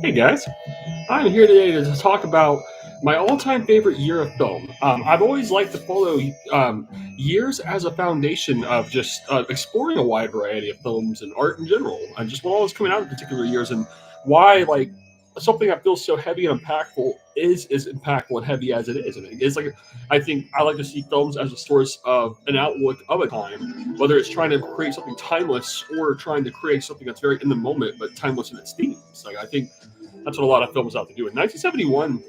Hey guys, I'm here today to talk about my all-time favorite year of film. I've always liked to follow years as a foundation of just exploring a wide variety of films and art in general, and just what all is coming out in particular years, and why something that feels so heavy and impactful is as impactful and heavy as it is. And it's like I think I like to see films as a source of an outlook of a time, whether it's trying to create something timeless or trying to create something that's very in the moment but timeless in its themes. Like I think that's what a lot of films have to do. And 1971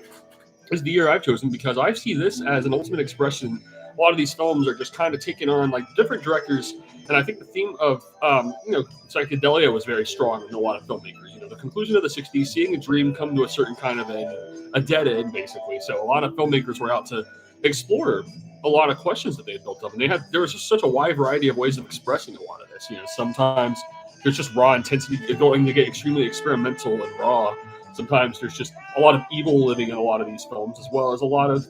is the year I've chosen because I see this as an ultimate expression. A lot of these films are just kind of taking on like different directors, and I think the theme of psychedelia was very strong in a lot of filmmakers. The conclusion of the '60s, seeing a dream come to a certain kind of a dead end, basically. So a lot of filmmakers were out to explore a lot of questions that they had built up, and there was just such a wide variety of ways of expressing a lot of this. Sometimes there's just raw intensity going to get extremely experimental and raw. Sometimes there's just a lot of evil living in a lot of these films, as well as a lot of,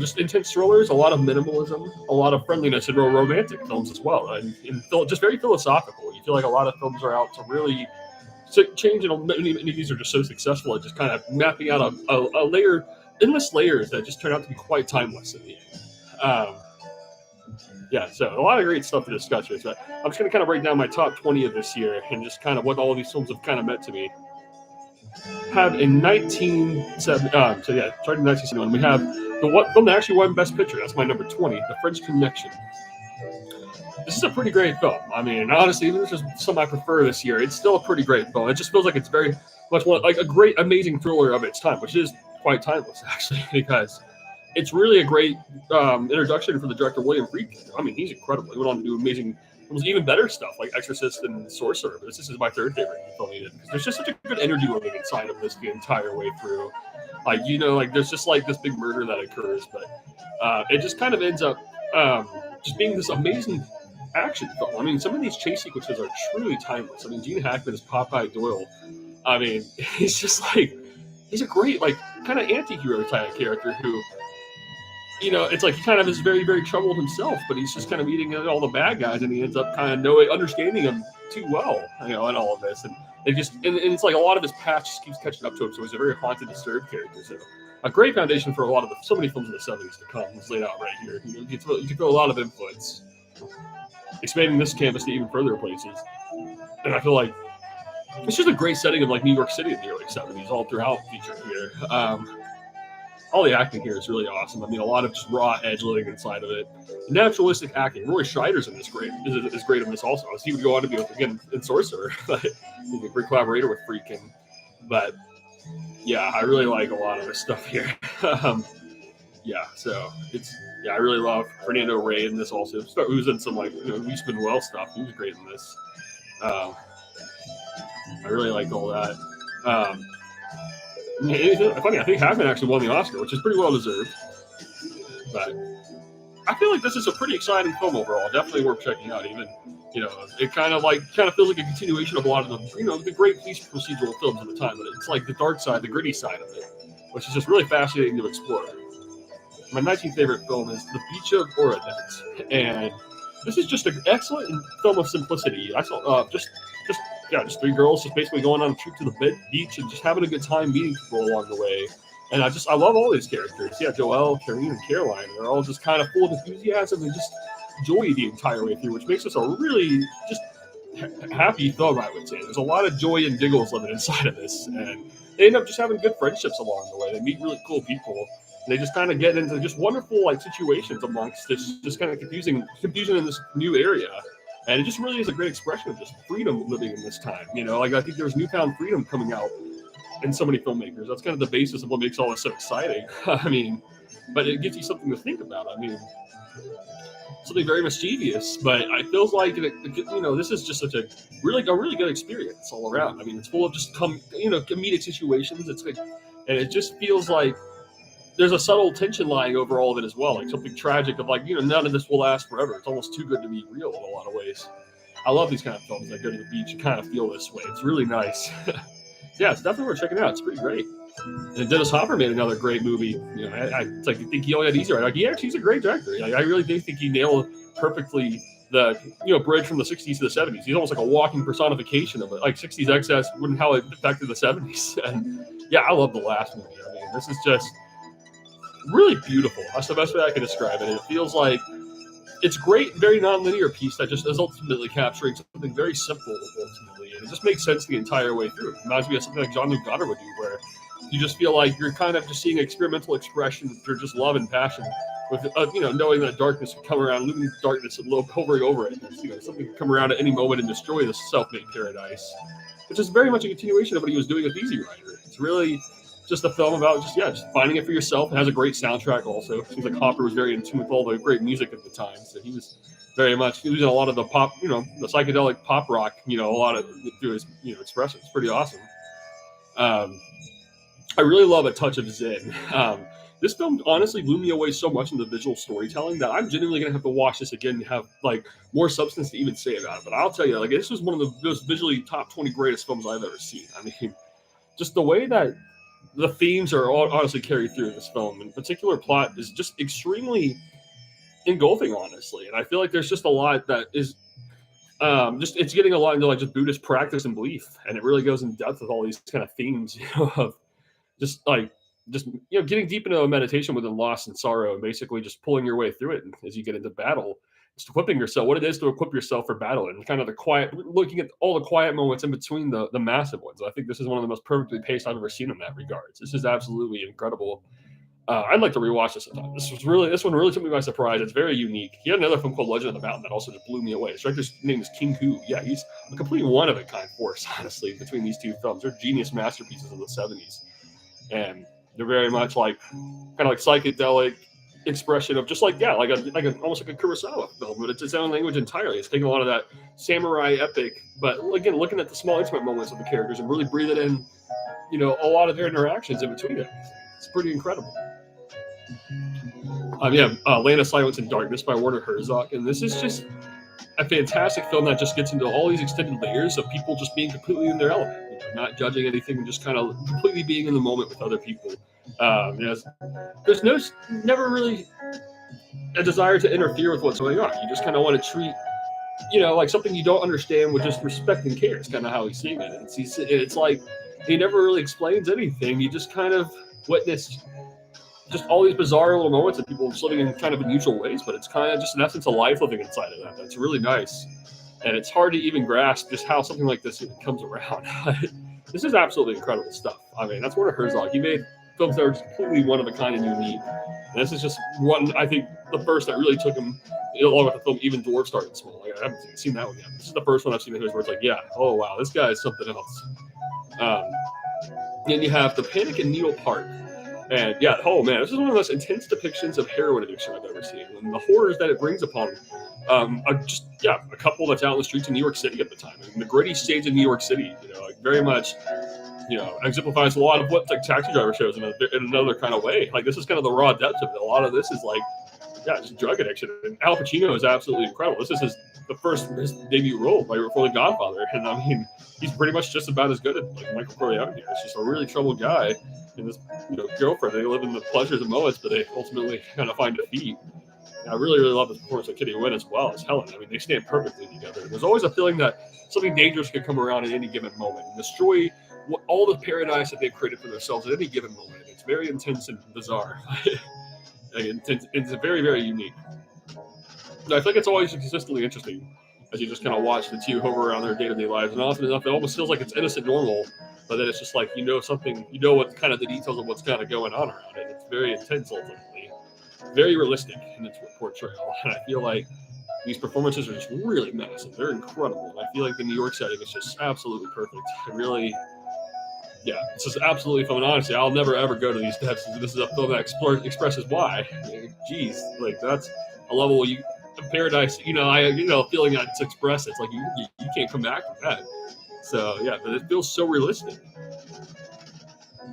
just intense thrillers, a lot of minimalism, a lot of friendliness, and romantic films as well, and just very philosophical. You feel like a lot of films are out to really change, and many of these are just so successful at just kind of mapping out a layer, endless layers that just turn out to be quite timeless in the end. So a lot of great stuff to discuss here. So I'm just going to kind of break down my top 20 of this year and just kind of what all of these films have kind of meant to me. In 1971, we have the film that actually won Best Picture. That's my number 20, The French Connection. This is a pretty great film. I mean, honestly, even if there's some I prefer this year, it's still a pretty great film. It just feels like it's very much like a great, amazing thriller of its time, which is quite timeless, actually, because it's really a great introduction for the director, William Friedkin. I mean, he's incredible. He went on to do amazing, even better stuff like Exorcist and Sorcerer. This is my third favorite film he did, because there's just such a good energy living inside of this the entire way through. There's just like this big murder that occurs, but it just kind of ends up just being this amazing action film. I mean, some of these chase sequences are truly timeless. I mean, Gene Hackman is Popeye Doyle. I mean, he's a great, kind of anti-hero type character who, it's like he kind of is very, very troubled himself, but he's just kind of eating all the bad guys, and he ends up kind of understanding them too well, in all of this. And it's like a lot of his past just keeps catching up to him, so he's a very haunted, disturbed character. So a great foundation for so many films in the 70s to come is laid out right here. You can feel a lot of influence, expanding this canvas to even further places. And I feel like it's just a great setting of New York City in the early 70s, all throughout featured here. All the acting here is really awesome. I mean, a lot of just raw edge living inside of it. Naturalistic acting. Roy Scheider's in this is great in this also. He would go on to be again in Sorcerer, but he's a great collaborator with Friedkin. But yeah, I really like a lot of this stuff here. I really love Fernando Rey in this also. Who's in some Luis Manuel stuff. He was great in this. I really like all that. Funny, I think Hackman actually won the Oscar, which is pretty well deserved. But I feel like this is a pretty exciting film overall. Definitely worth checking out. Even it kind of feels like a continuation of a lot of the great police procedural films of the time. But it's like the dark side, the gritty side of it, which is just really fascinating to explore. My 19th favorite film is The Beach of Orouet, and this is just an excellent film of simplicity. I saw just three girls just basically going on a trip to the beach and just having a good time meeting people along the way. And I love all these characters. Yeah, Joelle, Karine, and Caroline. They're all just kind of full of enthusiasm and just joy the entire way through, which makes this a really just happy film, I would say. There's a lot of joy and giggles living inside of this. And they end up just having good friendships along the way. They meet really cool people. And they just kind of get into just wonderful situations amongst this just kind of confusion in this new area. And it just really is a great expression of just freedom living in this time. I think there's newfound freedom coming out in so many filmmakers. That's kind of the basis of what makes all this so exciting. I mean, but it gives you something to think about. I mean, something very mischievous, but it feels like this is just such a really good experience all around. I mean, it's full of just comedic situations. And it just feels like there's a subtle tension lying over all of it as well, like something tragic of none of this will last forever. It's almost too good to be real in a lot of ways. I love these kind of films that go to the beach and kind of feel this way. It's really nice. Yeah, it's definitely worth checking out. It's pretty great. And Dennis Hopper made another great movie. I think he only had easier. He's a great director. I really do think he nailed perfectly bridge from the 60s to the 70s. He's almost like a walking personification of it, like 60s excess and how it affected the 70s. And yeah, I love the last movie. I mean, this is just really beautiful. That's the best way I can describe it. It feels like it's great, very non-linear piece that just is ultimately capturing something very simple ultimately, and it just makes sense the entire way through. It reminds me of something like Jean-Luc Godard would do, where you just feel like you're kind of just seeing experimental expression through just love and passion, with knowing that darkness could come around, living darkness and hovering over it. Something could come around at any moment and destroy this self-made paradise, which is very much a continuation of what he was doing with Easy Rider. It's really just a film about just finding it for yourself. It has a great soundtrack also. It seems like Hopper was very in tune with all the great music at the time, so he was in a lot of the pop, the psychedelic pop rock, a lot of through his expression. It's pretty awesome. I really love A Touch of Zen. This film honestly blew me away so much in the visual storytelling that I'm genuinely going to have to watch this again and have more substance to even say about it. But I'll tell you, this was one of the most visually top 20 greatest films I've ever seen. I mean, just the way that the themes are all honestly carried through this film, in particular plot, is just extremely engulfing, honestly. And I feel like there's just a lot that is it's getting a lot into just Buddhist practice and belief, and it really goes in depth with all these kind of themes, of just getting deep into a meditation within loss and sorrow, and basically just pulling your way through it as you get into battle. Just equipping yourself, what it is to equip yourself for battle, and kind of the quiet, looking at all the quiet moments in between the massive ones. I think this is one of the most perfectly paced I've ever seen in that regards. This is absolutely incredible. I'd like to rewatch this sometime. This one really took me by surprise. It's very unique. He had another film called Legend of the Mountain that also just blew me away. His director's name is King Hu. Yeah, he's a complete one-of-a-kind force, honestly, between these two films. They're genius masterpieces of the 70s. And they're very much kind of psychedelic expression of just almost like a Kurosawa film, but it's its own language entirely. It's taking a lot of that samurai epic, but again, looking at the small intimate moments of the characters and really breathing in, a lot of their interactions in between it. It's pretty incredible. Land of Silence and Darkness by Werner Herzog, and this is just a fantastic film that just gets into all these extended layers of people just being completely in their element, not judging anything, and just kind of completely being in the moment with other people. There's never really a desire to interfere with what's going on. You just kind of want to treat, something you don't understand with just respect and care. It's kind of how he's seeing it. It's like he never really explains anything. You just kind of witness just all these bizarre little moments of people just living in kind of unusual ways, but it's kind of just an essence of life living inside of that. That's really nice. And it's hard to even grasp just how something like this comes around. This is absolutely incredible stuff. I mean, that's Werner Herzog. He made films that are just completely one of a kind and unique. And this is just one, I think, the first that really took him, along with the film Even Dwarfs Start Small. I haven't seen that one yet. This is the first one I've seen of his where it's oh wow, this guy is something else. Then you have The Panic in Needle Park. And oh man, this is one of the most intense depictions of heroin addiction I've ever seen, and the horrors that it brings upon a couple that's out in the streets in New York City at the time, and the gritty shades of New York City, very much, exemplifies a lot of what Taxi Driver shows in another kind of way. This is kind of the raw depths of it. A lot of this is just drug addiction, and Al Pacino is absolutely incredible. This is his debut role right before The Godfather, and I mean, he's pretty much just about as good as Michael Corleone here. It's just a really troubled guy and this girlfriend. They live in the pleasures and moments, but they ultimately kind of find defeat. And I really, really love his performance of Kitty Wynn as well as Helen. I mean, they stand perfectly together. There's always a feeling that something dangerous could come around at any given moment and destroy all the paradise that they've created for themselves at any given moment. It's very intense and bizarre. It's very, very unique. And I think it's always consistently interesting as you just kind of watch the two hover around their day-to-day lives. And often enough, it almost feels like it's innocent normal, but then it's just something, what kind of the details of what's kind of going on around it. It's very intense ultimately, very realistic in its portrayal. And I feel like these performances are just really massive. They're incredible. And I feel like the New York setting is just absolutely perfect. It really, it's just absolutely fun. And honestly, I'll never ever go to these steps. This is a film that expresses why. Geez, that's a level paradise, feeling that it's expressed. It's like you can't come back from that. So but it feels so realistic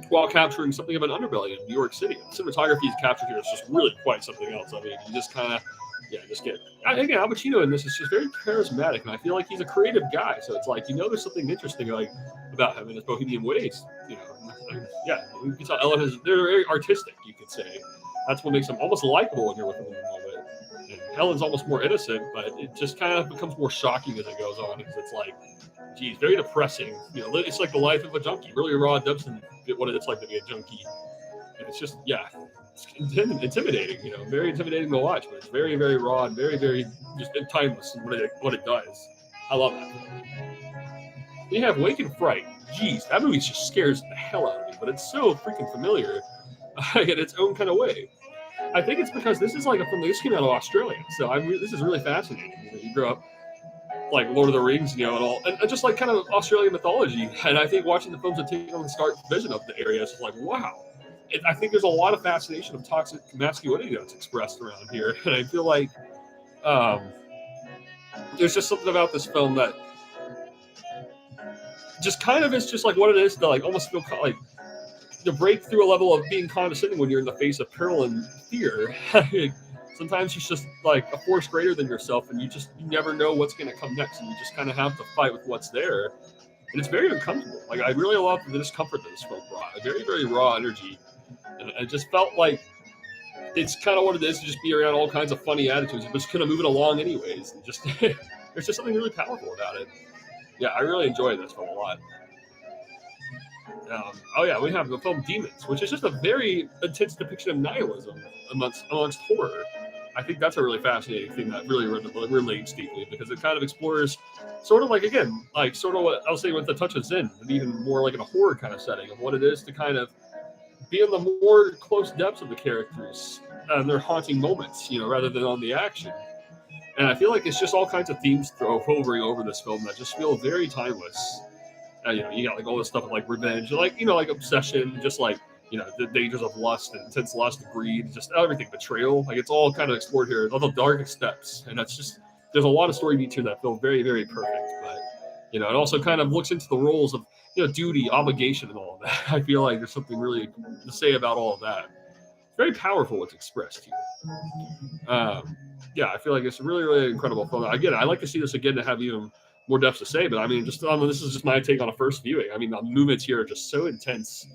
while capturing something of an underbelly in New York City. The cinematography is captured here. It's just really quite something else. I mean, you just kind of again, Al Pacino in this is just very charismatic, and I feel like he's a creative guy. So it's there's something interesting about him in his bohemian ways. You can tell Ellen they're very artistic. You could say that's what makes them almost likable when you're with them in the moment. And Helen's almost more innocent, but it just kind of becomes more shocking as it goes on, because it's like, geez, very depressing. It's like the life of a junkie, really raw depths and what it's like to be a junkie. And it's just, yeah, it's intimidating, very intimidating to watch, but it's very, very raw and very, very just timeless in what it does. I love it. You have Wake and Fright. Jeez, that movie just scares the hell out of me, but it's so freaking familiar in its own kind of way. I think it's because this is like a film. This came out of Australia, so this is really fascinating. You grow up like Lord of the Rings, and all, and just like kind of Australian mythology. And I think watching the films and taking on the stark vision of the area is just like, wow. I think there's a lot of fascination of toxic masculinity that's expressed around here, and I feel like there's just something about this film that just kind of is just like what it is to like almost feel like to break through a level of being condescending when you're in the face of peril and fear. Sometimes it's just like a force greater than yourself, and you never know what's going to come next, and you just kind of have to fight with what's there. And it's very uncomfortable. Like, I really love the discomfort that this film brought. A very, very raw energy. And I just felt like it's kind of what it is to just be around all kinds of funny attitudes and just kind of moving along anyways. And just there's just something really powerful about it. Yeah, I really enjoyed this film a lot. We have the film Demons, which is just a very intense depiction of nihilism amongst horror. I think that's a really fascinating thing that really relates deeply, because it kind of explores sort of like, again, like sort of what I'll say with the Touch of Zen, but even more like in a horror kind of setting of what it is to kind of be in the more close depths of the characters and their haunting moments, rather than on the action. And I feel like it's just all kinds of themes hovering over this film that just feel very timeless. You got like all this stuff like revenge, like obsession, just like the dangers of lust and intense lust, greed, just everything, betrayal. Like it's all kind of explored here, all the darkest steps, and that's just there's a lot of story beats here that feel very, very perfect. But it also kind of looks into the roles of duty, obligation, and all of that. I feel like there's something really to say about all of that. It's very powerful what's expressed here. I feel like it's a really, really incredible film. Again, I like to see this again to have even more depth to say, but I mean, this is just my take on a first viewing. I mean, the movements here are just so intense.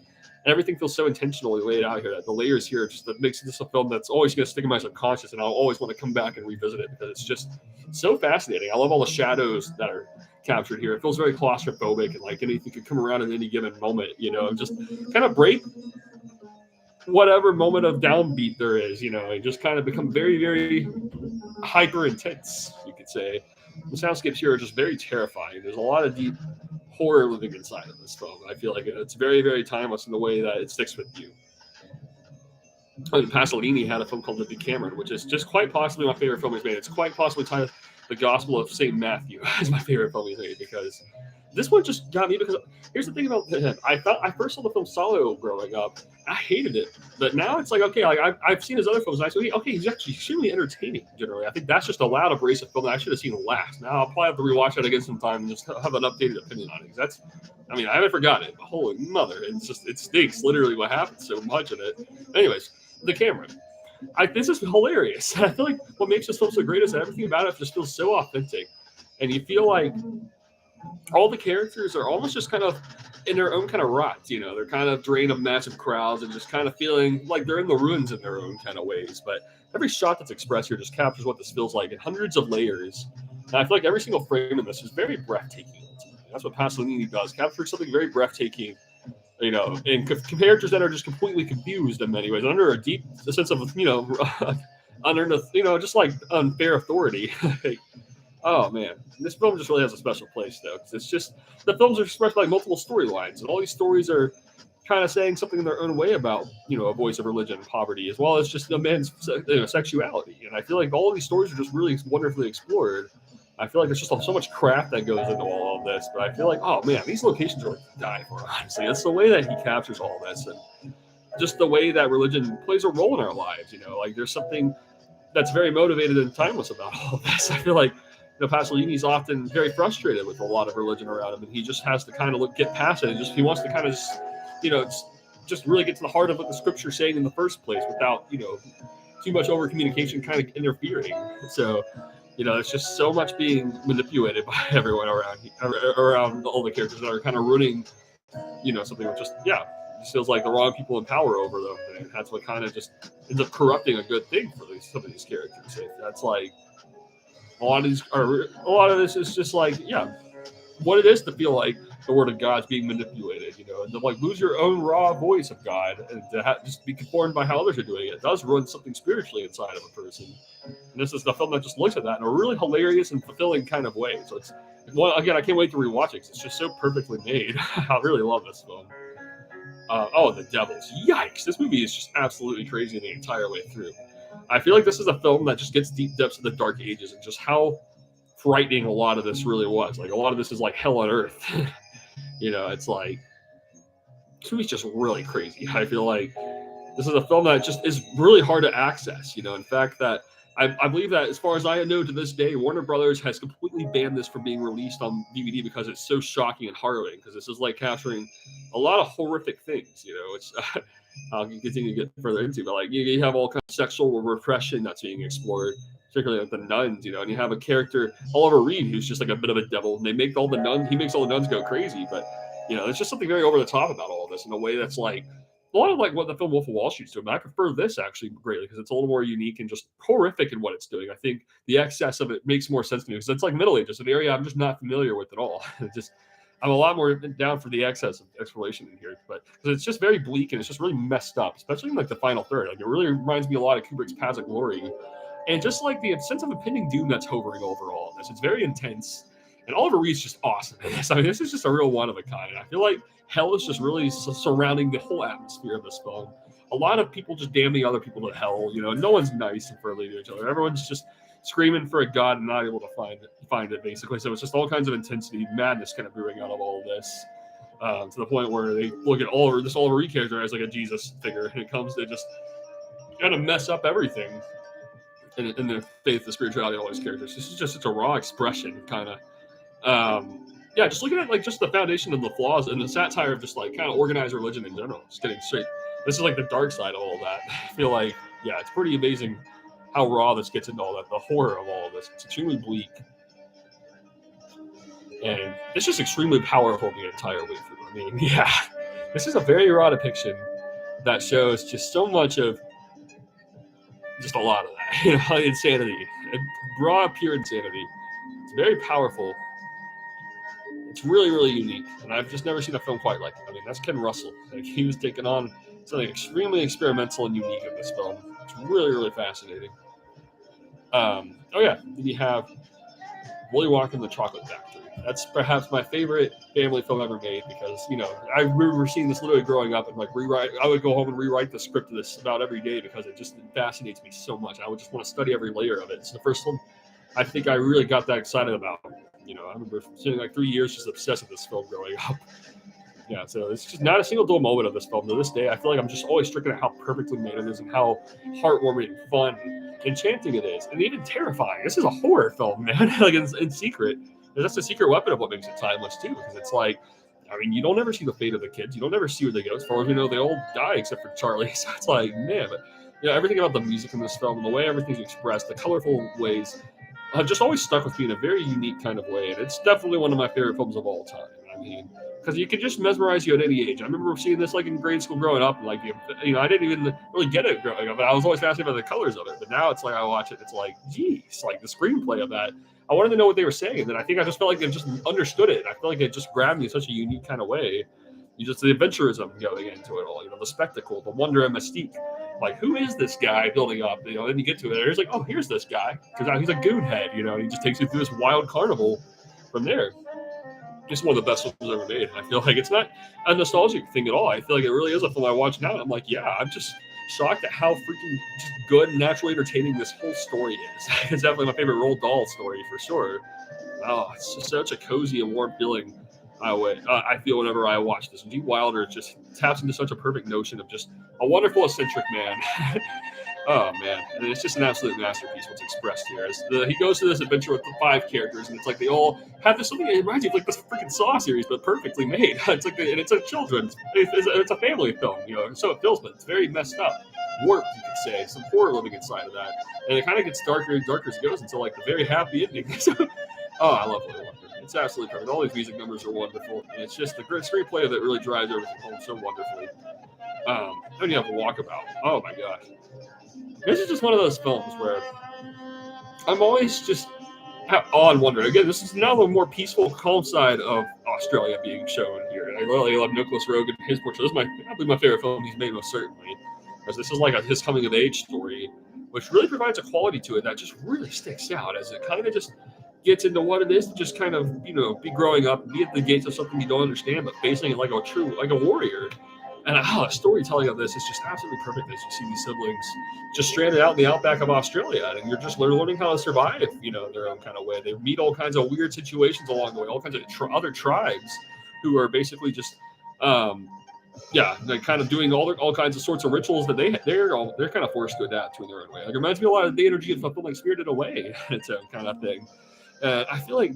Everything feels so intentionally laid out here. That the layers here just that makes this a film that's always going to stick in my subconscious, and I'll always want to come back and revisit it because it's just so fascinating. I love all the shadows that are captured here. It feels very claustrophobic, and like anything could come around at any given moment, and just kind of break whatever moment of downbeat there is, and just kind of become very, very hyper intense, you could say. The soundscapes here are just very terrifying. There's a lot of deep horror living inside of this film. I feel like it's very, very timeless in the way that it sticks with you. And Pasolini had a film called The Decameron, which is just quite possibly my favorite film he's made. It's quite possibly titled The Gospel of St. Matthew is my favorite film he's made, because this one just got me. Because here's the thing about him. I first saw the film Solo growing up. I hated it, but now it's like, okay, like I've seen his other films, and I say, okay, he's actually extremely entertaining. Generally, I think that's just a loud, abrasive film that I should have seen last. Now I'll probably have to rewatch that again sometime and just have an updated opinion on it. That's, I haven't forgotten it. But holy mother, it stinks. Literally, what happens so much of it. Anyways, The Decameron. This is hilarious. I feel like what makes this film so great is that everything about it just feels so authentic, and you feel like all the characters are almost just kind of in their own kind of rut. They're kind of drained of massive crowds and just kind of feeling like they're in the ruins in their own kind of ways. But every shot that's expressed here just captures what this feels like in hundreds of layers. And I feel like every single frame in this is very breathtaking. That's what Pasolini does, capture something very breathtaking, and characters that are just completely confused in many ways, under a deep sense of, under just like unfair authority. Oh man, this film just really has a special place though, because it's just the films are expressed by multiple storylines, and all these stories are kind of saying something in their own way about a voice of religion and poverty, as well as just a man's sexuality. And I feel like all of these stories are just really wonderfully explored. I feel like there's just so much craft that goes into all of this, but I feel like, oh man, these locations are like to die for. Honestly, it's the way that he captures all this, and just the way that religion plays a role in our lives. Like there's something that's very motivated and timeless about all of this. I feel like Pasolini's often very frustrated with a lot of religion around him, and he just has to kind of get past it, and he wants to kind of just really get to the heart of what the scripture's saying in the first place without too much over communication kind of interfering. So it's just so much being manipulated by everyone around all the characters that are kind of ruining something with just just feels like the wrong people in power over them, and that's what kind of just ends up corrupting a good thing for some of these characters. That's like a lot of this is just like, yeah, what it is to feel like the word of God's being manipulated, and to like lose your own raw voice of God and to just be conformed by how others are doing it. It does ruin something spiritually inside of a person. And this is the film that just looks at that in a really hilarious and fulfilling kind of way. So it's, well, again, I can't wait to rewatch it because it's just so perfectly made. I really love this film. The Devils. Yikes. This movie is just absolutely crazy the entire way through. I feel like this is a film that just gets deep depths of the dark ages and just how frightening a lot of this really was. Like, a lot of this is like hell on earth. It's like, this movie's just really crazy. I feel like this is a film that just is really hard to access. In fact, that I believe that, as far as I know to this day, Warner Brothers has completely banned this from being released on DVD because it's so shocking and harrowing. Because this is like capturing a lot of horrific things. It's I'll continue to get further into, but like you have all kinds of sexual repression that's being explored, particularly like the nuns. And you have a character, Oliver Reed, who's just like a bit of a devil. And he makes all the nuns go crazy. But there's just something very over the top about all of this in a way that's like a lot of like what the film Wolf of Wall Street's doing. But I prefer this actually greatly because it's a little more unique and just horrific in what it's doing. I think the excess of it makes more sense to me because it's like Middle Ages, an area I'm just not familiar with at all. I'm a lot more down for the excess of exploration in here, but because it's just very bleak and it's just really messed up, especially in like the final third. Like, it really reminds me a lot of Kubrick's Paths of Glory, and just like the sense of impending doom that's hovering over all of this. It's very intense, and Oliver Reed's just awesome in this. I mean, this is just a real one of a kind. I feel like hell is just really surrounding the whole atmosphere of this film. A lot of people just damning other people to hell. No one's nice and friendly to each other. Everyone's just screaming for a god and not able to find it, basically. So it's just all kinds of intensity, madness kind of brewing out of all of this, to the point where they look at Oliver Reed character as like a Jesus figure, and it comes to just kind of mess up everything in the faith, the spirituality of all these characters. This is just such a raw expression, kind of. Just looking at like just the foundation of the flaws and the satire of just like kind of organized religion in general. Just getting straight. This is like the dark side of all that. I feel like, it's pretty amazing how raw this gets into all that, the horror of all of this. It's extremely bleak. And it's just extremely powerful the entire way through. I mean, this is a very raw depiction that shows just so much of just a lot of that, insanity, raw, pure insanity. It's very powerful. It's really, really unique, and I've just never seen a film quite like it. I mean, that's Ken Russell. Like, he was taking on something extremely experimental and unique in this film. It's really, really fascinating. Then you have Willy Wonka and the Chocolate Factory. That's perhaps my favorite family film ever made because, I remember seeing this literally growing up and like I would go home and rewrite the script of this about every day because it just fascinates me so much. I would just want to study every layer of it. It's the first one I think I really got that excited about. I remember spending like 3 years just obsessed with this film growing up. So it's just not a single dull moment of this film. To this day, I feel like I'm just always stricken at how perfectly made it is and how heartwarming, fun, enchanting it is, and even terrifying. This is a horror film, man. Like in secret, that's the secret weapon of what makes it timeless too. Because it's like, I mean, you don't ever see the fate of the kids. You don't ever see where they go. As far as we know, they all die except for Charlie. So it's like, man, but everything about the music in this film and the way everything's expressed, the colorful ways, have just always stuck with me in a very unique kind of way. And it's definitely one of my favorite films of all time. I mean, because you can just mesmerize you at any age. I remember seeing this like in grade school growing up. And like, I didn't even really get it growing up, but I was always fascinated by the colors of it. But now it's like I watch it, it's like, geez, like the screenplay of that. I wanted to know what they were saying. And then I think I just felt like I just understood it. I feel like it just grabbed me in such a unique kind of way. The adventurism going into it all, the spectacle, the wonder and mystique. Like, who is this guy building up? Then you get to it, and it's like, oh, here's this guy. Because he's a goon head, and he just takes you through this wild carnival from there. It's one of the best films ever made. I feel like it's not a nostalgic thing at all. I feel like it really is a film I watch now, and I'm like, I'm just shocked at how freaking just good and naturally entertaining this whole story is. It's definitely my favorite Roald Dahl story, for sure. Oh, it's just such a cozy and warm feeling. I feel whenever I watch this. G. Wilder just taps into such a perfect notion of just a wonderful, eccentric man. Oh, man. And it's just an absolute masterpiece what's expressed here. He goes through this adventure with the 5 characters, and it's like they all have this something that reminds you of like this freaking Saw series, but perfectly made. It's like, and it's a children's, it's a family film, so it feels, but it's very messed up. Warped, you could say. Some horror living inside of that. And it kind of gets darker and darker as it goes until like the very happy ending. I love Willy Wonka. It's absolutely perfect. All these music numbers are wonderful. And it's just the great screenplay that really drives everything home so wonderfully. Then you have Walkabout. Oh my gosh. This is just one of those films where I'm always just on wonder. Again, this is now the more peaceful, calm side of Australia being shown here. And I really love Nicolas Roeg and his portrayal. This is probably my favorite film he's made, most certainly. Because this is like his coming of age story, which really provides a quality to it that just really sticks out as it kind of just gets into what it is to just kind of, be growing up, be at the gates of something you don't understand, but facing it like a warrior. And the storytelling of this is just absolutely perfect as you see these siblings just stranded out in the outback of Australia, and you're just learning how to survive, their own kind of way. They meet all kinds of weird situations along the way, all kinds of other tribes who are basically just, they're kind of doing all kinds of sorts of rituals that they're kind of forced to adapt to in their own way. Like, it reminds me a lot of the energy of something like Spirited Away, its own kind of thing. I feel like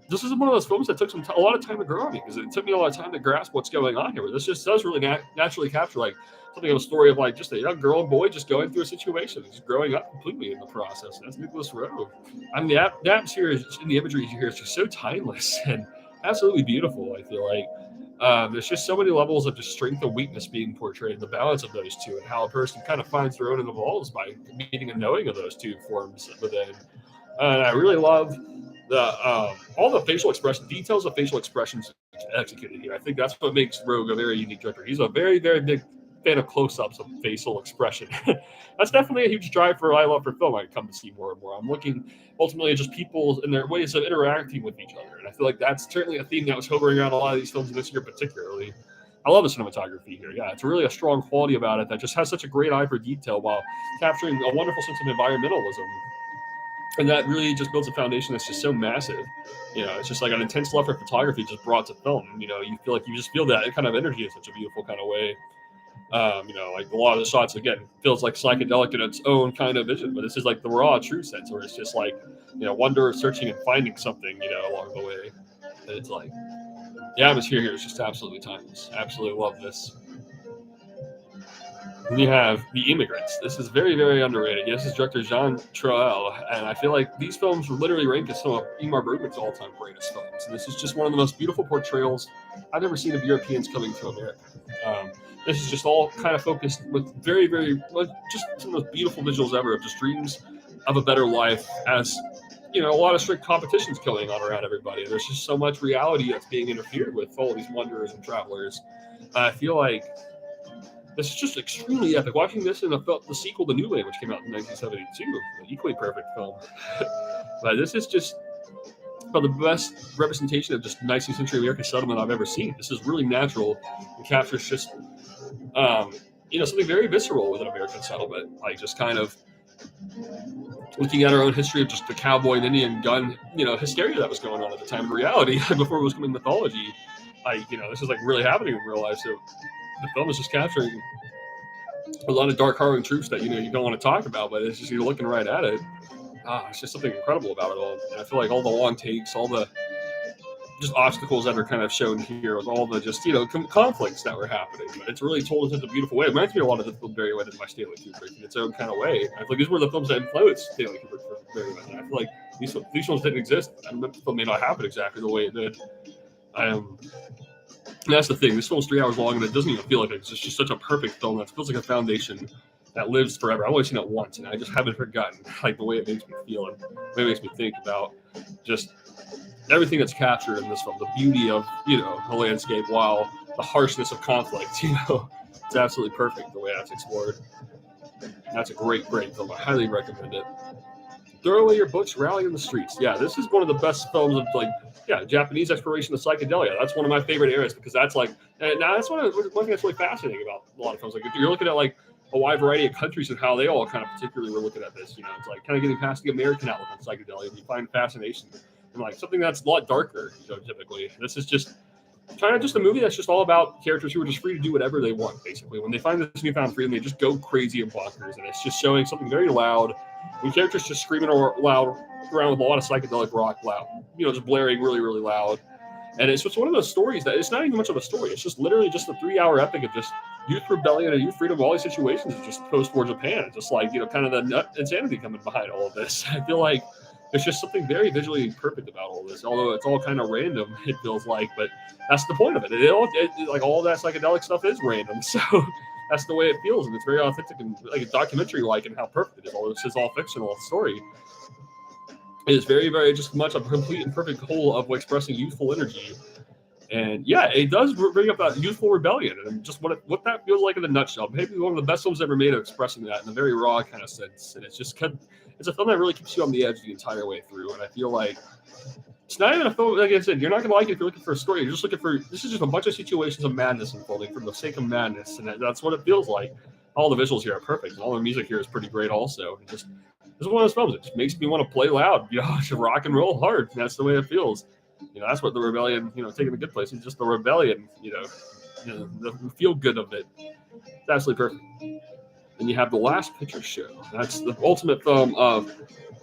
this is one of those films that took a lot of time to grow on me, because it took me a lot of time to grasp what's going on here. But this just does really naturally capture like something of a story of like just a young girl and boy just going through a situation, just growing up completely in the process. And that's Nicolas Roeg. I mean, the atmosphere in the imagery here is just so timeless and absolutely beautiful. I feel like there's just so many levels of just strength and weakness being portrayed, the balance of those two, and how a person kind of finds their own and evolves by meeting and knowing of those two forms within. And I really love all the facial expression details of facial expressions executed here. I think that's what makes Roeg a very unique director. He's a very, very big fan of close-ups of facial expression. That's definitely a huge drive I love for film. I come to see more and more. I'm looking ultimately at just people and their ways of interacting with each other, and I feel like that's certainly a theme that was hovering around a lot of these films this year, particularly. I love the cinematography here. Yeah, it's really a strong quality about it that just has such a great eye for detail while capturing a wonderful sense of environmentalism. And that really just builds a foundation that's just so massive. It's just like an intense love for photography just brought to film. You feel like you just feel that kind of energy in such a beautiful kind of way. Like a lot of the shots, again, feels like psychedelic in its own kind of vision. But this is like the raw, true sense where it's just like, wonder, searching and finding something, along the way. And it's like, the atmosphere here is just absolutely timeless. Absolutely love this. And you have The Immigrants. This is very, very underrated. This is director Jean Troell, and I feel like these films literally rank as some of Ingmar Bergman's all-time greatest films. And this is just one of the most beautiful portrayals I've ever seen of Europeans coming to America. This is just all kind of focused with very, very, just some of those beautiful visuals ever of just dreams of a better life as, a lot of strict competitions going on around everybody. There's just so much reality that's being interfered with all these wanderers and travelers. I feel like this is just extremely epic. Watching this in the sequel to New Land, which came out in 1972, an equally perfect film. But this is just the best representation of just 19th century American settlement I've ever seen. This is really natural and captures just, something very visceral with an American settlement. Like just kind of looking at our own history of just the cowboy and Indian gun, hysteria that was going on at the time in reality before it was becoming mythology. This is like really happening in real life. So the film is just capturing a lot of dark, harrowing truths that you don't want to talk about, but it's just you're looking right at it. It's just something incredible about it all. And I feel like all the long takes, all the just obstacles that are kind of shown here, with all the just conflicts that were happening. But it's really told in such a beautiful way. It reminds me a lot of the film Very Wet by Stanley Kubrick in its own kind of way. I feel like these were the films that influenced Stanley Kubrick for Very Wet. And I feel like these films didn't exist. And the film may not happen exactly the way it did. And that's the thing. This film's 3 hours long, and it doesn't even feel like it's just such a perfect film. That feels like a foundation that lives forever. I've only seen it once, and I just haven't forgotten like the way it makes me feel and the way it makes me think about just everything that's captured in this film. The beauty of the landscape, while the harshness of conflict. It's absolutely perfect the way that's explored. That's a great film. I highly recommend it. Throw away your books, rally in the streets. Yeah, this is one of the best films of Japanese exploration of psychedelia. That's one of my favorite areas because that's now that's one thing that's really fascinating about a lot of films. Like if you're looking at like a wide variety of countries and how they all kind of particularly were looking at this, it's like kind of getting past the American outlook on psychedelia. You find fascination in like something that's a lot darker, typically. This is just kind of just a movie that's just all about characters who are just free to do whatever they want, basically. When they find this newfound freedom, they just go crazy and bonkers, and it's just showing something very loud. When characters just screaming loud around with a lot of psychedelic rock loud, just blaring really, really loud. And it's just one of those stories that it's not even much of a story. It's just literally just a 3-hour epic of just youth rebellion and youth freedom, all these situations, just post-war Japan. It's just like, kind of the insanity coming behind all of this. I feel like There's just something very visually perfect about all this, although it's all kind of random, it feels like, but that's the point of it. Like all that psychedelic stuff is random, so that's the way it feels, and it's very authentic and like a documentary-like in how perfect it is. Although this is all fictional story, it is very, very just much a complete and perfect whole of expressing youthful energy. And yeah, it does bring up that youthful rebellion and just what that feels like in a nutshell. Maybe one of the best films ever made of expressing that in a very raw kind of sense. And it's a film that really keeps you on the edge the entire way through. And I feel like it's not even a film, like I said, you're not going to like it if you're looking for a story. You're just looking for, this is just a bunch of situations of madness unfolding for the sake of madness. And that's what it feels like. All the visuals here are perfect. And all the music here is pretty great also. This is one of those films that just makes me want to play loud, just rock and roll hard. And that's the way it feels. That's what the rebellion, taking the good place. It's just the rebellion, the feel good of it. It's absolutely perfect. And you have the last picture show. That's the ultimate film of,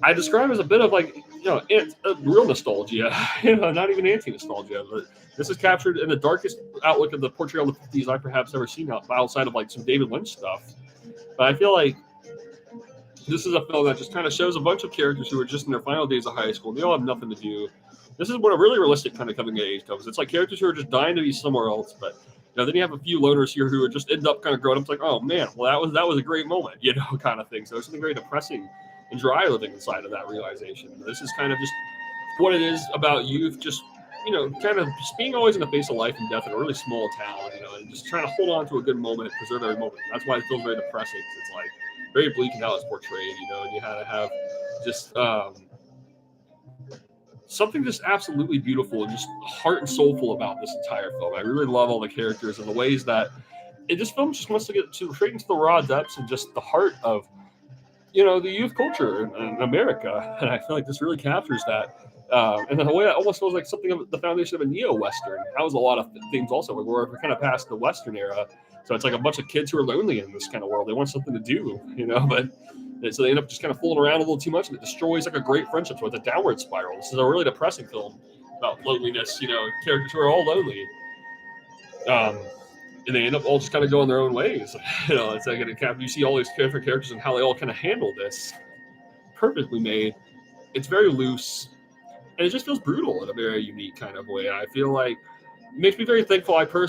I describe as a bit of like, real nostalgia, not even anti-nostalgia. But this is captured in the darkest outlook of the portrayal of the 50s I perhaps ever seen outside of like some David Lynch stuff. But I feel like this is a film that just kind of shows a bunch of characters who are just in their final days of high school. They all have nothing to do. This is what a really realistic kind of coming of age comes. It's like characters who are just dying to be somewhere else, but then you have a few loners here who just end up kind of growing up. It's like, oh man, well that was a great moment, kind of thing. So it's something very depressing and dry living inside of that realization. This is kind of just what it is about youth, just kind of just being always in the face of life and death in a really small town, and just trying to hold on to a good moment, preserve every moment. That's why it feels very depressing. It's like very bleak in how it's portrayed, and you had to have just something just absolutely beautiful and just heart and soulful about this entire film. I really love all the characters and the ways that this film just wants to get straight into the raw depths and just the heart of, the youth culture in America. And I feel like this really captures that. And in a way that almost feels like something of the foundation of a neo-Western. That was a lot of themes also, like we're kind of past the Western era. So it's like a bunch of kids who are lonely in this kind of world. They want something to do, but so they end up just kind of fooling around a little too much, and it destroys like a great friendship. So it's a downward spiral. This is a really depressing film about loneliness, characters who are all lonely. And they end up all just kind of going their own ways. It's like you see all these different characters and how they all kind of handle this. Perfectly made. It's very loose. And it just feels brutal in a very unique kind of way. I feel like it makes me very thankful. I can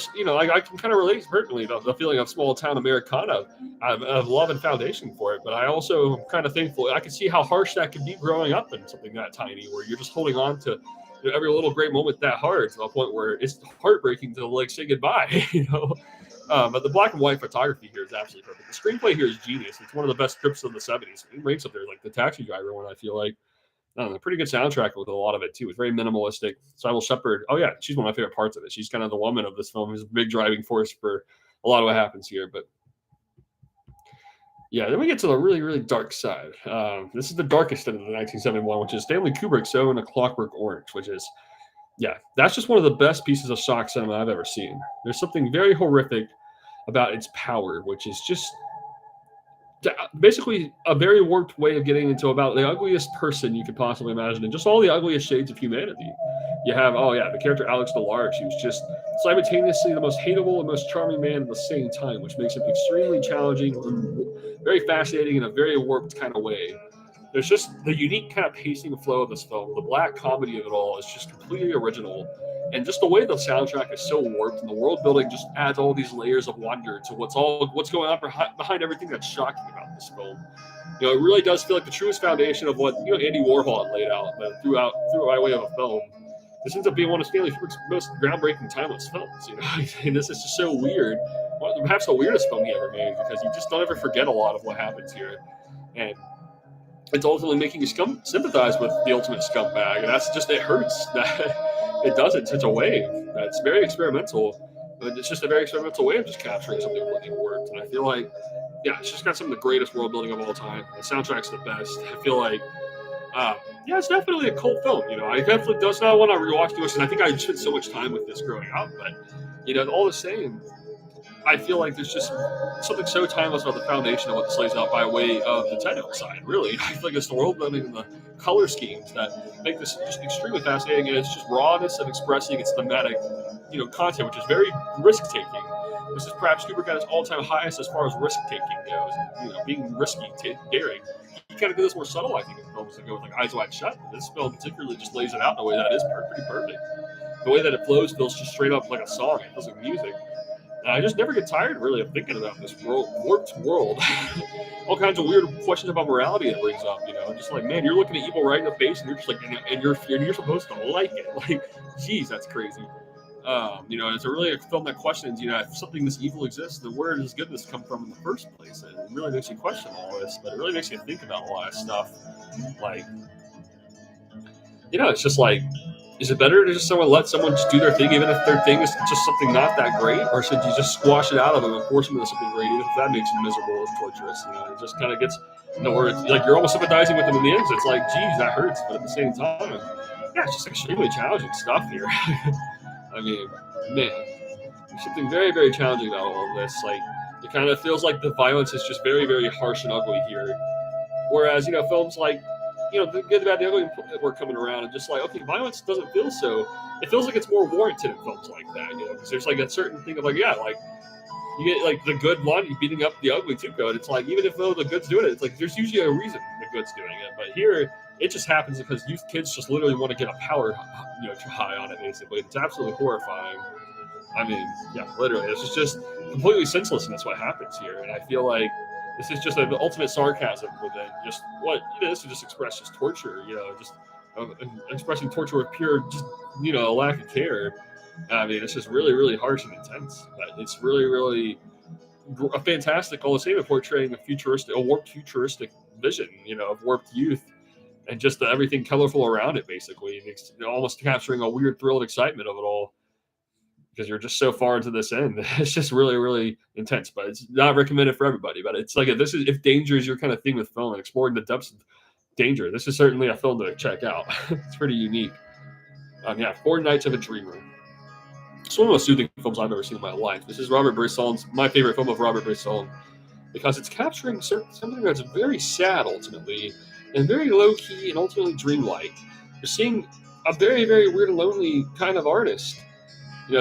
kind of relate personally to the feeling of small town Americana. I have love and foundation for it, but I also am kind of thankful. I can see how harsh that can be growing up in something that tiny, where you're just holding on to every little great moment that hard to the point where it's heartbreaking to like say goodbye. But the black and white photography here is absolutely perfect. The screenplay here is genius. It's one of the best scripts of the 70s. It ranks up there like the Taxi Driver one. I feel like. Pretty good soundtrack with a lot of it too. It's very minimalistic. Sybil Shepherd, oh yeah, she's one of my favorite parts of it. She's kind of the woman of this film, who's a big driving force for a lot of what happens here. But yeah, then we get to the really, really dark side. This is the darkest end of the 1971, which is Stanley Kubrick's own A Clockwork Orange, which is, that's just one of the best pieces of shock cinema I've ever seen. There's something very horrific about its power, which is just basically a very warped way of getting into about the ugliest person you could possibly imagine, and just all the ugliest shades of humanity. You have, the character Alex DeLarge, who's just simultaneously the most hateable and most charming man at the same time, which makes him extremely challenging and very fascinating in a very warped kind of way. There's just the unique kind of pacing and flow of this film. The black comedy of it all is just completely original. And just the way the soundtrack is so warped, and the world building just adds all these layers of wonder to what's going on behind everything that's shocking about this film. It really does feel like the truest foundation of what Andy Warhol had laid out by way of a film. This ends up being one of Stanley Kubrick's most groundbreaking timeless films. And this is just so weird. Perhaps the weirdest film he ever made, because you just don't ever forget a lot of what happens here, and it's ultimately making you sympathize with the ultimate scumbag, and that's just, it hurts that it does it in such a way that's very experimental, but it's just a very experimental way of just capturing something really warped. And I feel like, it's just got some of the greatest world building of all time. The soundtrack's the best. I feel like, it's definitely a cult film. I definitely does not want to rewatch this, and I think I spent so much time with this growing up, but all the same, I feel like there's just something so timeless about the foundation of what this lays out by way of the technical side, really. I feel like it's the world building and the color schemes that make this just extremely fascinating, and it's just rawness of expressing its thematic, content, which is very risk-taking. This is perhaps Kubrick at his all-time highest as far as risk-taking goes. Being risky, daring. He kind of did this more subtle, I think, in films that go with like Eyes Wide Shut. But this film particularly just lays it out in a way that is pretty perfect. The way that it flows feels just straight up like a song. It feels like music. And I just never get tired, really, of thinking about this warped world. All kinds of weird questions about morality it brings up. Just like, man, you're looking at evil right in the face, and you're just like, and you're supposed to like it. Like, geez, that's crazy. It's really a film that questions, if something this evil exists, then where does goodness come from in the first place? And it really makes you question all this, but it really makes you think about a lot of stuff. Like, it's just like, is it better to just let someone just do their thing, even if their thing is just something not that great? Or should you just squash it out of them and force them into something great, even if that makes you miserable and torturous? It just kind of gets, where it's like you're almost sympathizing with them in the end. It's like, geez, that hurts. But at the same time, yeah, it's just extremely challenging stuff here. I mean, man, there's something very, very challenging about all of this. Like, it kind of feels like the violence is just very, very harsh and ugly here. Whereas, films like, the good, the bad, the ugly were coming around and just like, okay, violence doesn't feel so. It feels like it's more warranted in films like that, because there's like that certain thing of like, yeah, like you get like the good one beating up the ugly too good. It's like, even if the good's doing it, it's like there's usually a reason the good's doing it. But here, it just happens because youth kids just literally want to get a power, high on it, basically. It's absolutely horrifying. I mean, yeah, literally, this is just completely senseless, and that's what happens here. And I feel like this is just the ultimate sarcasm within just what, this is just express just torture, just expressing torture with pure, just, a lack of care. I mean, it's just really, really harsh and intense, but it's really, really a fantastic, all the same, of portraying a warped futuristic vision, of warped youth and just everything colorful around it, basically. It's almost capturing a weird thrill and excitement of it all, because you're just so far into this end. It's just really, really intense, but it's not recommended for everybody. But it's like, if danger is your kind of thing with film and exploring the depths of danger, this is certainly a film to check out. It's pretty unique. Yeah, Four Nights of a Dreamer. It's one of the most soothing films I've ever seen in my life. This is my favorite film of Robert Bresson, because it's capturing something that's very sad ultimately, and very low-key and ultimately dreamlike. You're seeing a very, very weird and lonely kind of artist.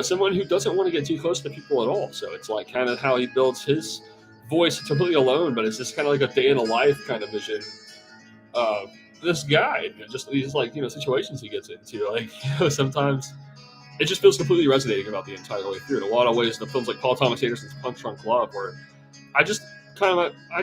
Someone who doesn't want to get too close to people at all. So it's like kind of how he builds his voice completely alone, but it's just kind of like a day in a life kind of vision of this guy. Just these situations he gets into. Like, sometimes it just feels completely resonating about the entire way through. In a lot of ways, the films like Paul Thomas Anderson's Punch Drunk Love, where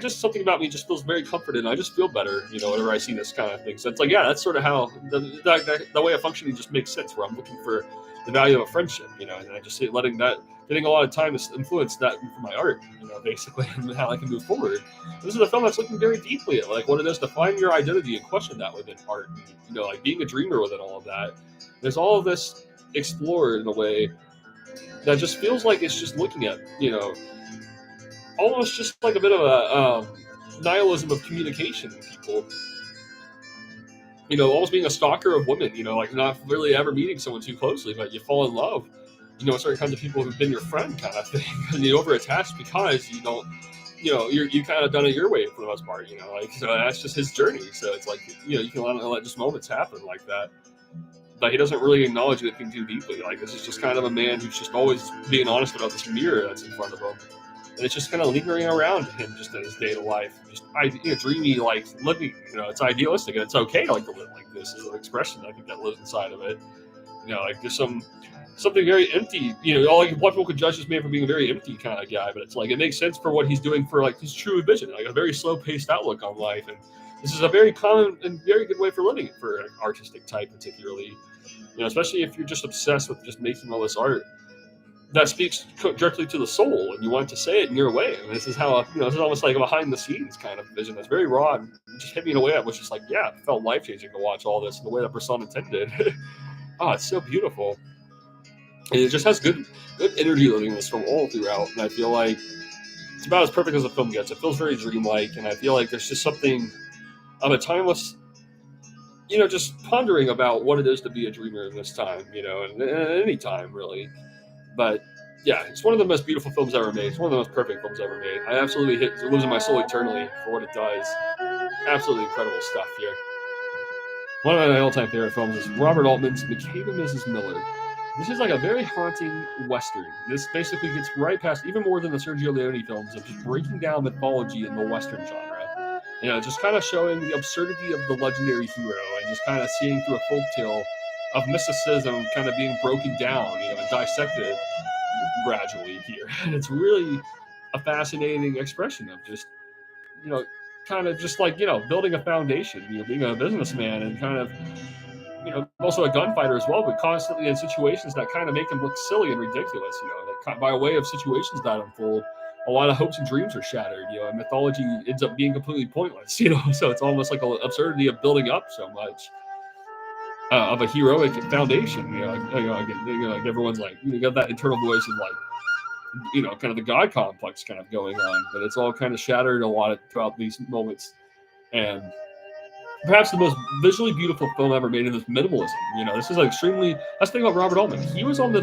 something about me just feels very comforted, and I just feel better, whenever I see this kind of thing. So it's like, yeah, that's sort of how the way of functioning just makes sense, where I'm looking for the value of a friendship, and I just see getting a lot of time to influence that for my art, basically, and how I can move forward. This is a film that's looking very deeply at like what it is to find your identity and question that within art, like being a dreamer within all of that. There's all of this explored in a way that just feels like it's just looking at, almost just like a bit of a nihilism of communication in people. Almost being a stalker of women, like not really ever meeting someone too closely, but you fall in love, with certain kinds of people who've been your friend kind of thing, and you over-attach because you don't, you kind of done it your way for the most part, so that's just his journey. So it's like, you can let just moments happen like that. But he doesn't really acknowledge anything too deeply. Like, this is just kind of a man who's just always being honest about this mirror that's in front of him. And it's just kind of lingering around him just in his day to life. Just dreamy, like, living, it's idealistic, and it's okay to live like this. Is an expression I think that lives inside of it. Like there's something very empty, all people could judge this man for being a very empty kind of guy, but it's like, it makes sense for what he's doing for like his true vision, like a very slow paced outlook on life. And this is a very common and very good way for living it for an artistic type, particularly, especially if you're just obsessed with just making all this art that speaks directly to the soul, and you want to say it in your way. And this is how, this is almost like a behind the scenes kind of vision that's very raw and just hit me in a way that was just like, yeah, it felt life changing to watch all this in the way that Bresson intended. It's so beautiful. And it just has good energy living in this film all throughout. And I feel like it's about as perfect as a film gets. It feels very dreamlike, and I feel like there's just something of a timeless, just pondering about what it is to be a dreamer in this time, and any time really. But yeah, it's one of the most beautiful films ever made. It's one of the most perfect films ever made. I absolutely it lives in my soul eternally for what it does. Absolutely incredible stuff here. One of my all-time favorite films is Robert Altman's McCabe and Mrs. Miller. This is like a very haunting Western. This basically gets right past, even more than the Sergio Leone films, of just breaking down mythology in the Western genre. Just kind of showing the absurdity of the legendary hero and just kind of seeing through a folktale of mysticism kind of being broken down, and dissected gradually here. And it's really a fascinating expression of just, you know, kind of just like, building a foundation, being a businessman and kind of, also a gunfighter as well, but constantly in situations that kind of make him look silly and ridiculous, that by way of situations that unfold, a lot of hopes and dreams are shattered, and mythology ends up being completely pointless, so it's almost like an absurdity of building up so much of a heroic foundation, like everyone's like, you got that internal voice of like, kind of the God complex kind of going on, but it's all kind of shattered a lot throughout these moments. And perhaps the most visually beautiful film ever made in this minimalism. This is extremely. That's the thing about Robert Altman. He was on the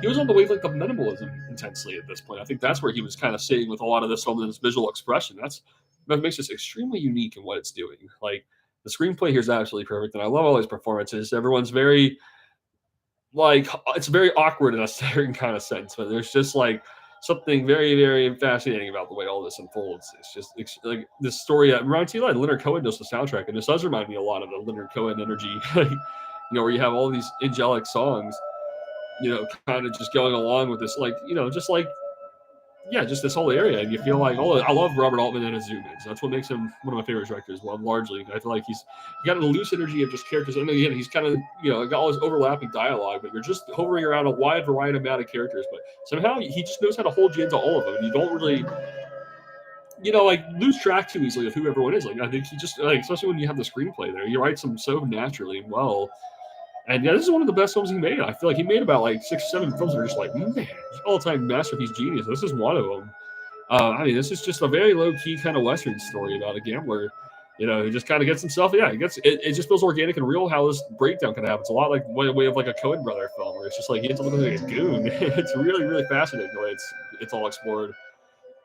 wavelength of minimalism intensely at this point. I think that's where he was kind of sitting with a lot of this film and this visual expression. That makes this extremely unique in what it's doing. Like the screenplay here is absolutely perfect, and I love all these performances. Everyone's very it's very awkward in a certain kind of sense, but there's just like something very, very fascinating about the way all this unfolds. It's just like this story that reminds me, like Leonard Cohen does the soundtrack, and this does remind me a lot of the Leonard Cohen energy, where you have all these angelic songs, kind of just going along with this, just this whole area, and you feel like, I love Robert Altman and his zoom ins. That's what makes him one of my favorite directors. Well, largely, I feel like he's got a loose energy of just characters, and again, he's kind of got all this overlapping dialogue, but you're just hovering around a wide variety amount of characters. But somehow he just knows how to hold you into all of them, and you don't really, lose track too easily of who everyone is. Like I think he just, especially when you have the screenplay there, he writes them so naturally and well. And yeah, this is one of the best films he made. I feel like he made about 6 or 7 films that are just like, man, all-time masterpiece genius. This is one of them. This is just a very low-key kind of Western story about a gambler, who just kind of gets himself, it just feels organic and real how this breakdown kind of happens. A lot like way of like a Coen brother film where it's just like he ends up looking like a goon. It's really, really fascinating the way it's all explored.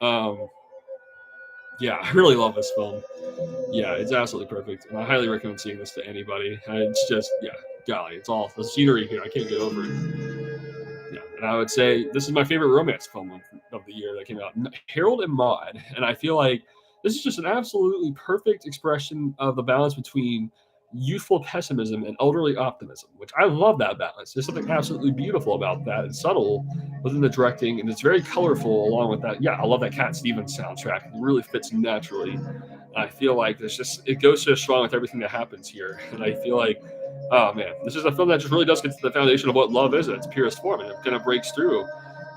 I really love this film. Yeah, it's absolutely perfect, and I highly recommend seeing this to anybody. It's just, golly, it's all the scenery here. I can't get over it. Yeah, and I would say this is my favorite romance film of the year that came out, Harold and Maude, and I feel like this is just an absolutely perfect expression of the balance between youthful pessimism and elderly optimism, which I love that balance. There's something absolutely beautiful about that and subtle within the directing, and it's very colorful along with that. Yeah, I love that Cat Stevens soundtrack. It really fits naturally. I feel like it goes so strong with everything that happens here. And I feel like, oh man, this is a film that just really does get to the foundation of what love is in its purest form. And it kind of breaks through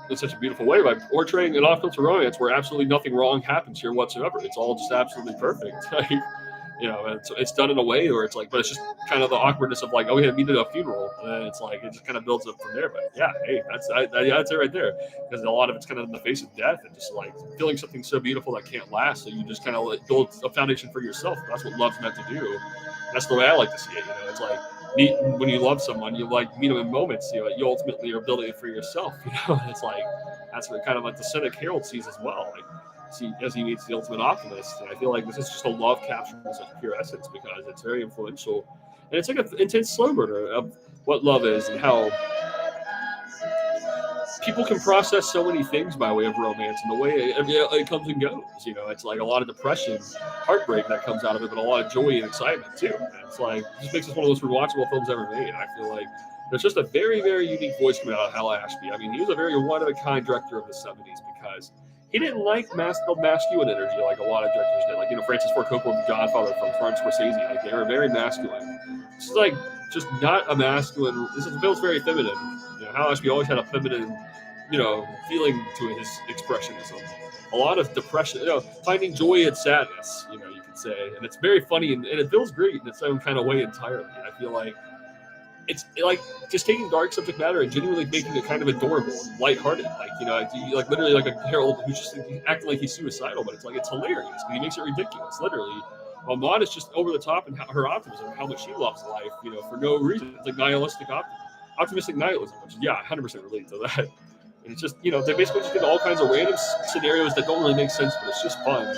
in such a beautiful way by portraying an off-filter romance where absolutely nothing wrong happens here whatsoever. It's all just absolutely perfect. And it's done in a way where it's like, but it's just kind of the awkwardness of like, oh, we had to meet at a funeral, and then it's like it just kind of builds up from there. But yeah, hey, that's it right there, because a lot of it's kind of in the face of death and just like feeling something so beautiful that can't last. So you just kind of build a foundation for yourself. That's what love's meant to do. That's the way I like to see it. It's like when you love someone, you meet them in moments. You ultimately are building it for yourself. It's like that's what kind of like the cynic Harold sees as well. As he meets the ultimate optimist. And I feel like this is just a love captured in such pure essence because it's very influential. And it's like an intense slow burner of what love is and how people can process so many things by way of romance and the way it comes and goes. It's like a lot of depression, heartbreak that comes out of it, but a lot of joy and excitement too. And it's like, it just makes this one of the most rewatchable films ever made. I feel like there's just a very, very unique voice coming out of Hal Ashby. He was a very one-of-a-kind director of the 70s because he didn't like the masculine energy like a lot of directors did. Like, Francis Ford Coppola, The Godfather, from Martin Scorsese. Like, they were very masculine. This is like just not a masculine. This feels very feminine. Hal Ashby always had a feminine, feeling to his expressionism. A lot of depression, finding joy in sadness, you could say. And it's very funny and it feels great in its own kind of way entirely. I feel like it's like just taking dark subject matter and genuinely making it kind of adorable and lighthearted. Literally like a Harold who's just acting like he's suicidal, but it's hilarious. He makes it ridiculous, literally. While Maud is just over the top and her optimism, how much she loves life, for no reason. It's like nihilistic optimistic nihilism, which, 100% relate to that. And it's just, they basically just get all kinds of random scenarios that don't really make sense, but it's just fun.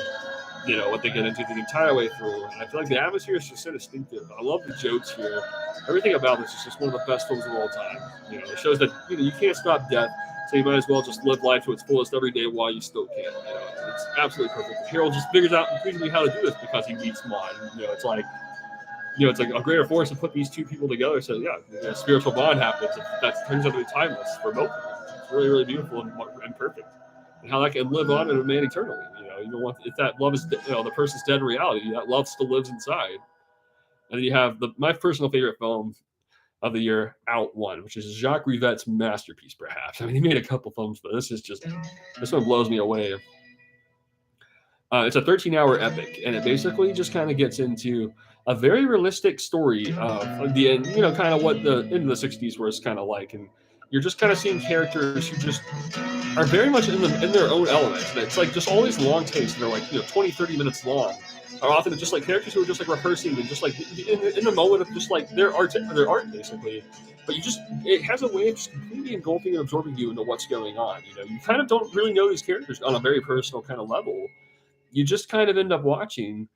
what they get into the entire way through. And I feel like the atmosphere is just so distinctive. I love the jokes here. Everything about this is just one of the best films of all time. It shows that you can't stop death, so you might as well just live life to its fullest every day while you still can. It's absolutely perfect. Harold just figures out increasingly how to do this because he meets Maud. It's like a greater force to put these two people together. So a spiritual bond happens. That turns out to be timeless for both of them. It's really, really beautiful and perfect. And how that can live on and remain eternally. If that love is, the person's dead in reality, that love still lives inside. And then you have my personal favorite film of the year, Out One, which is Jacques Rivette's masterpiece, perhaps. I mean, he made a couple films, but this one blows me away. It's a 13-hour epic, and it basically just kind of gets into a very realistic story of the end, kind of what the end of the 60s was kind of like. And you're just kind of seeing characters who just are very much in their own elements. And it's like just all these long takes, and they're like 20, 30 minutes long. Are often just like characters who are just like rehearsing and just like in the moment of just like their art basically. But it has a way of just completely engulfing and absorbing you into what's going on. You kind of don't really know these characters on a very personal kind of level. You just kind of end up watching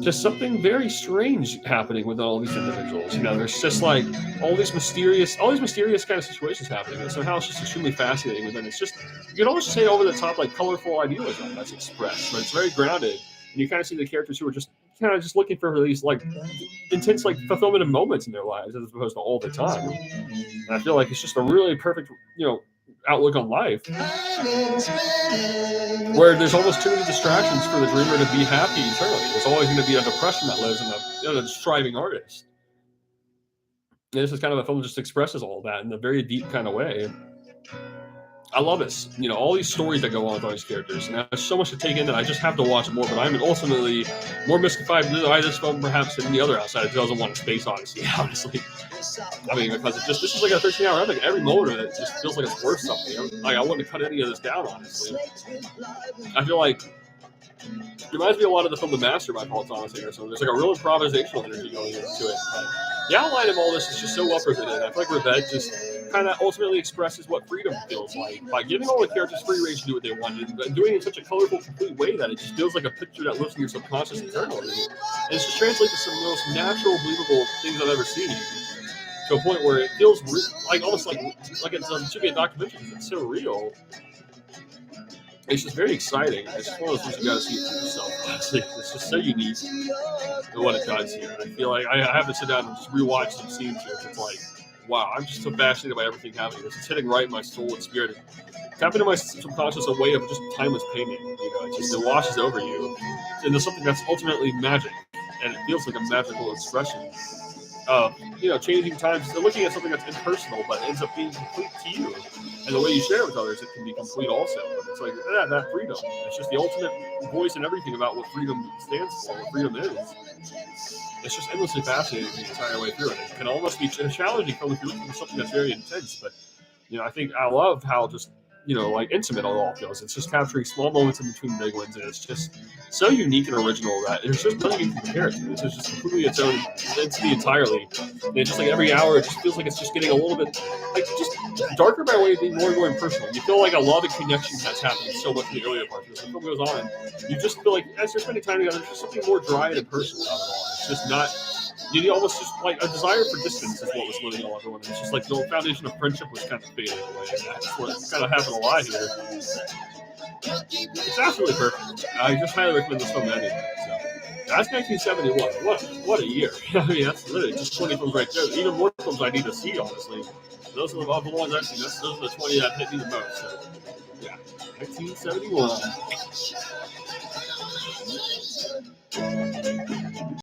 just something very strange happening with all these individuals. There's just like all these mysterious kind of situations happening, and somehow it's just extremely fascinating. And then it's just, you can almost say over the top, like colorful idealism that's expressed, but it's very grounded. And you kind of see the characters who are just kind of just looking for these like intense like fulfillment of moments in their lives as opposed to all the time. And I feel like it's just a really perfect, outlook on life, where there's almost too many distractions for the dreamer to be happy eternally. There's always going to be a depression that lives in a striving artist. And this is kind of a film that just expresses all that in a very deep kind of way. I love it. All these stories that go on with all these characters. And there's so much to take in that I just have to watch more. But I'm ultimately more mystified by this film perhaps than the other outside of 2001: Space Odyssey, honestly. I mean, because this is like a 13-hour epic. Every moment of it just feels like it's worth something. Like I wouldn't cut any of this down, honestly. I feel like it reminds me a lot of the film The Master by Paul Thomas Anderson. There's like a real improvisational energy going into it. But the outline of all this is just so well presented. I feel like Rivette just kind of ultimately expresses what freedom feels like by giving all the characters free range to do what they want and doing it in such a colorful, complete way that it just feels like a picture that lives in your subconscious eternally. And it's just translated to some of the most natural, believable things I've ever seen, to a point where it feels like almost like it should be a documentary because it's so real. It's just very exciting. It's just one of those things you got to see it for yourself. Honestly, it's just so unique to what it does here. I feel like I have to sit down and just rewatch some scenes here. It's like, wow, I'm just so fascinated by everything happening. It's hitting right in my soul and spirit. Tapping into my subconscious a way of just timeless painting. It washes over you into something that's ultimately magic, and it feels like a magical expression of changing times. So looking at something that's impersonal but ends up being complete to you, and the way you share it with others, it can be complete also. But it's like that freedom. It's just the ultimate voice and everything about what freedom stands for, what freedom is. It's just endlessly fascinating the entire way through it. It can almost be a challenging film if you're looking for something that's very intense. But I think I love how just like intimate it all feels. It's just capturing small moments in between big ones, and it's just so unique and original that there's just nothing you can compare it to. This is just completely its own entity entirely. And it's just like every hour, it just feels like it's just getting a little bit like just darker by way of being more and more impersonal. You feel like a love and connection that's happening so much in the earlier parts. As the film goes on, you just feel like as you're spending time together, there's just something more dry and impersonal about it all. It's just not. You almost just like a desire for distance is what was living all everyone. It's just like the old foundation of friendship was kind of fading away. And that's what kind of happened a lot here. It's absolutely perfect. I just highly recommend this film to anyone. So that's 1971. What a year. I mean, that's literally just 20 films right there. Even more films I need to see, honestly. Those are the ones I've seen. Those are the 20 that hit me the most. So, yeah, 1971.